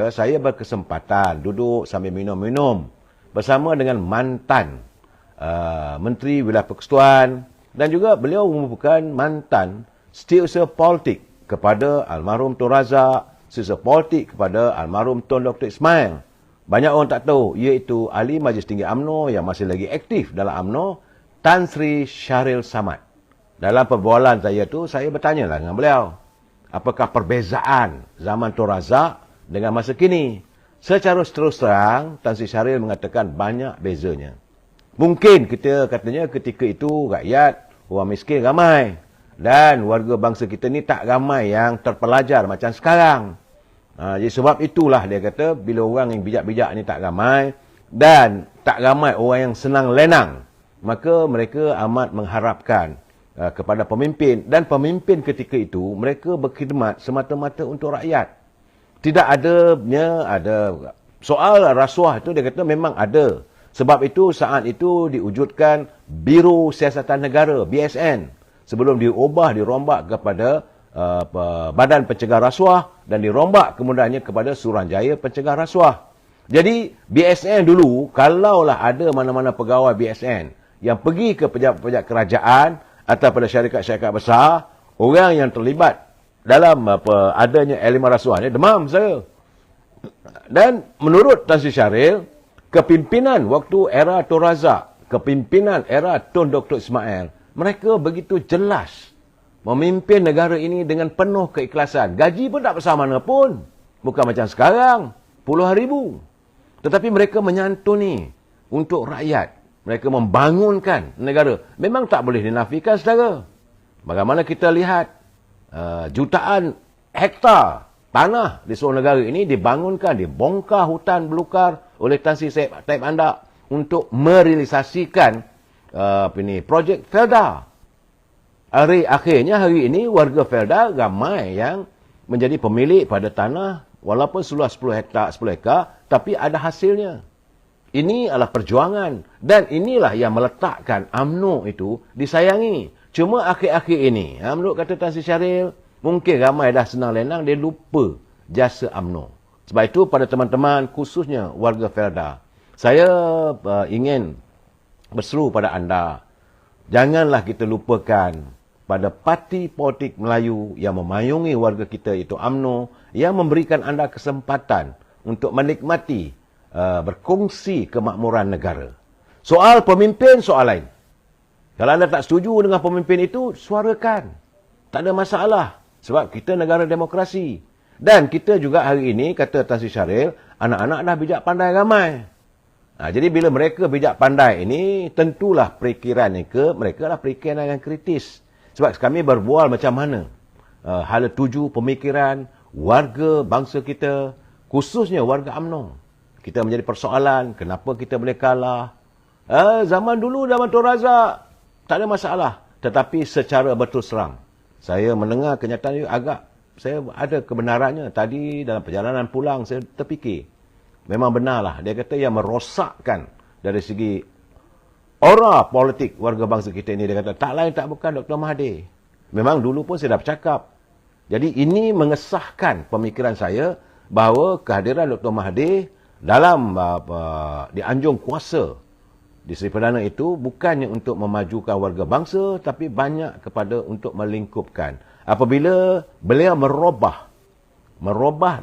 kata, saya berkesempatan duduk sambil minum-minum bersama dengan mantan Menteri Wilayah Persekutuan dan juga beliau merupakan mantan setiausaha politik kepada almarhum Tun Razak, setiausaha politik kepada almarhum Tun Dr. Ismail. Banyak orang tak tahu, iaitu Ahli Majlis Tinggi UMNO yang masih lagi aktif dalam UMNO, Tan Sri Syahril Samad. Dalam perbualan saya tu, saya bertanya lah dengan beliau, apakah perbezaan zaman Tun Razak dengan masa kini? Secara terus terang, Tan Sri Syahril mengatakan banyak bezanya. Mungkin kita katanya ketika itu rakyat, orang miskin ramai. Dan warga bangsa kita ni tak ramai yang terpelajar macam sekarang. Jadi sebab itulah dia kata, bila orang yang bijak-bijak ni tak ramai, dan tak ramai orang yang senang lenang, maka mereka amat mengharapkan kepada pemimpin. Dan pemimpin ketika itu, mereka berkhidmat semata-mata untuk rakyat. Tidak ada soal rasuah itu, dia kata memang ada. Sebab itu saat itu diwujudkan Biro Siasatan Negara, BSN. Sebelum dirombak kepada Badan Pencegah Rasuah dan dirombak kemudiannya kepada Suruhanjaya Pencegah Rasuah. Jadi BSN dulu, kalaulah ada mana-mana pegawai BSN yang pergi ke pejabat-pejabat kerajaan atau pada syarikat-syarikat besar, orang yang terlibat dalam adanya elemen rasuah ni demam saya. Dan menurut Tan Sri Syahril, kepimpinan waktu era Tun Razak, kepimpinan era Tun Dr. Ismail, mereka begitu jelas memimpin negara ini dengan penuh keikhlasan. Gaji pun tak besar mana pun. Bukan macam sekarang, puluhan ribu. Tetapi mereka menyantuni untuk rakyat. Mereka membangunkan negara. Memang tak boleh dinafikan, saudara. Bagaimana kita lihat jutaan hektar tanah di seluruh negara ini dibangunkan, dibongkar hutan belukar oleh Tan Sri Taib Andak untuk merealisasikan projek Felda. Akhirnya hari ini warga Felda ramai yang menjadi pemilik pada tanah walaupun seluas 10 hektar, tapi ada hasilnya. Ini adalah perjuangan dan inilah yang meletakkan UMNO itu disayangi. Cuma akhir-akhir ini, menurut kata Tan Sri Syahril, mungkin ramai dah senang lenang, dia lupa jasa UMNO. Sebab itu pada teman-teman, khususnya warga Felda, saya ingin berseru pada anda, janganlah kita lupakan pada parti politik Melayu yang memayungi warga kita, iaitu UMNO, yang memberikan anda kesempatan untuk menikmati, berkongsi kemakmuran negara. Soal pemimpin, soal lain. Kalau anda tak setuju dengan pemimpin itu, suarakan. Tak ada masalah. Sebab kita negara demokrasi. Dan kita juga hari ini, kata Tan Sri Syahril, anak-anak dah bijak pandai ramai. Jadi bila mereka bijak pandai ini, tentulah perikiran mereka adalah perikiran yang kritis. Sebab kami berbual macam mana hala tuju pemikiran warga bangsa kita, khususnya warga UMNO. Kita menjadi persoalan, kenapa kita boleh kalah. Zaman dulu, zaman Tun Razak, tak ada masalah. Tetapi secara betul serang, saya mendengar kenyataan itu saya ada kebenarannya. Tadi dalam perjalanan pulang, saya terfikir. Memang benarlah. Dia kata yang merosakkan dari segi aura politik warga bangsa kita ini. Dia kata tak lain tak bukan Dr. Mahathir. Memang dulu pun saya dah bercakap. Jadi ini mengesahkan pemikiran saya bahawa kehadiran Dr. Mahathir dalam di anjung kuasa di Seri Perdana itu bukannya untuk memajukan warga bangsa, tapi banyak kepada untuk melingkupkan. Apabila beliau merubah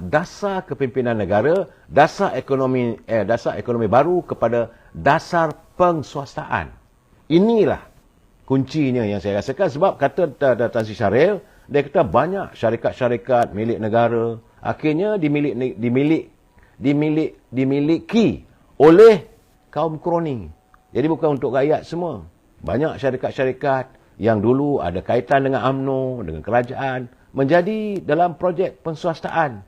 dasar kepimpinan negara, dasar ekonomi baru kepada dasar pengswastaan. Inilah kuncinya yang saya rasakan. Sebab kata Tan Sri Syahril, dia kata banyak syarikat-syarikat milik negara akhirnya dimiliki oleh kaum kroni. Jadi bukan untuk rakyat semua. Banyak syarikat-syarikat yang dulu ada kaitan dengan UMNO, dengan kerajaan, menjadi dalam projek penswastaan.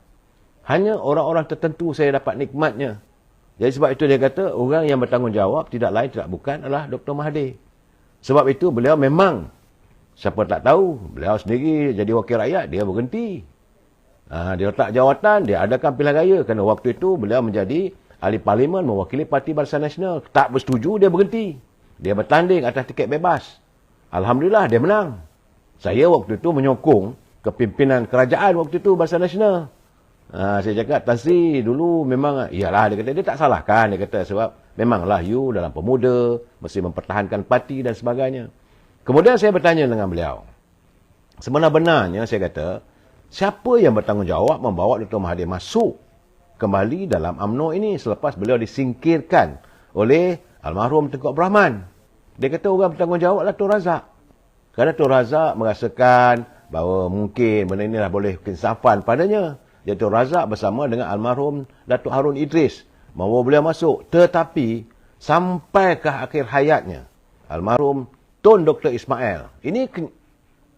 Hanya orang-orang tertentu saya dapat nikmatnya. Jadi sebab itu dia kata, orang yang bertanggungjawab tidak lain tidak bukan adalah Dr. Mahathir. Sebab itu beliau memang, siapa tak tahu, beliau sendiri jadi wakil rakyat, dia berhenti. Dia letak jawatan, dia adakan pilihan raya. Kerana waktu itu beliau menjadi ahli parlimen mewakili Parti Barisan Nasional. Tak bersetuju, dia berhenti. Dia bertanding atas tiket bebas. Alhamdulillah, dia menang. Saya waktu itu menyokong kepimpinan kerajaan waktu itu Barisan Nasional. Saya cakap, Tan Sri dulu memang, iyalah, dia kata, dia tak salahkan, dia kata, sebab memanglah you dalam pemuda, mesti mempertahankan parti dan sebagainya. Kemudian saya bertanya dengan beliau, sebenar-benarnya saya kata, siapa yang bertanggungjawab membawa Dr. Mahathir masuk kembali dalam UMNO ini selepas beliau disingkirkan oleh almarhum Tengku Abdul Rahman? Dia kata orang bertanggungjawab adalah Tun Razak. Kerana Tun Razak merasakan bahawa mungkin benda inilah boleh keinsafan padanya. Jadi Tun Razak bersama dengan almarhum Datuk Harun Idris membawa beliau masuk. Tetapi sampai ke akhir hayatnya, almarhum Tun Dr. Ismail, ini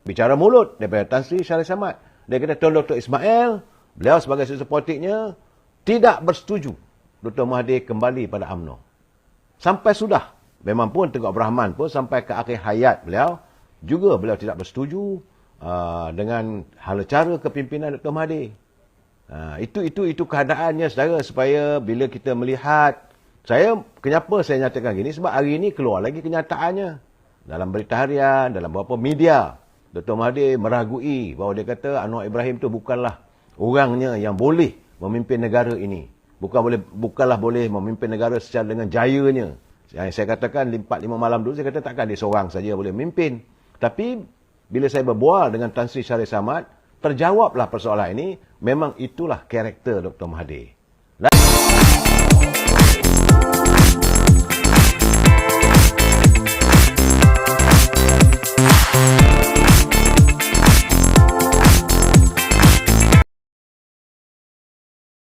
bicara mulut daripada Tan Sri Shariah Samad. Dia kata Tun Dr. Ismail, beliau sebagai suri politiknya, tidak bersetuju Dr. Mahathir kembali pada UMNO. Sampai sudah. Memang pun Tengku Abdul Rahman pun sampai ke akhir hayat beliau, juga beliau tidak bersetuju dengan hala cara kepimpinan Dr. Mahathir. Itu keadaannya, saudara, supaya bila kita melihat, kenapa saya nyatakan gini, sebab hari ini keluar lagi kenyataannya. Dalam berita harian, dalam beberapa media, Dr. Mahathir meragui bahawa dia kata Anwar Ibrahim itu bukanlah orangnya yang boleh memimpin negara ini. Bukanlah boleh memimpin negara secara dengan jayanya. Saya katakan 4-5 malam dulu, saya kata takkan dia seorang saja boleh memimpin. Tapi bila saya berbual dengan Tan Sri Shariah Samad, terjawablah persoalan ini. Memang itulah karakter Dr. Mahathir.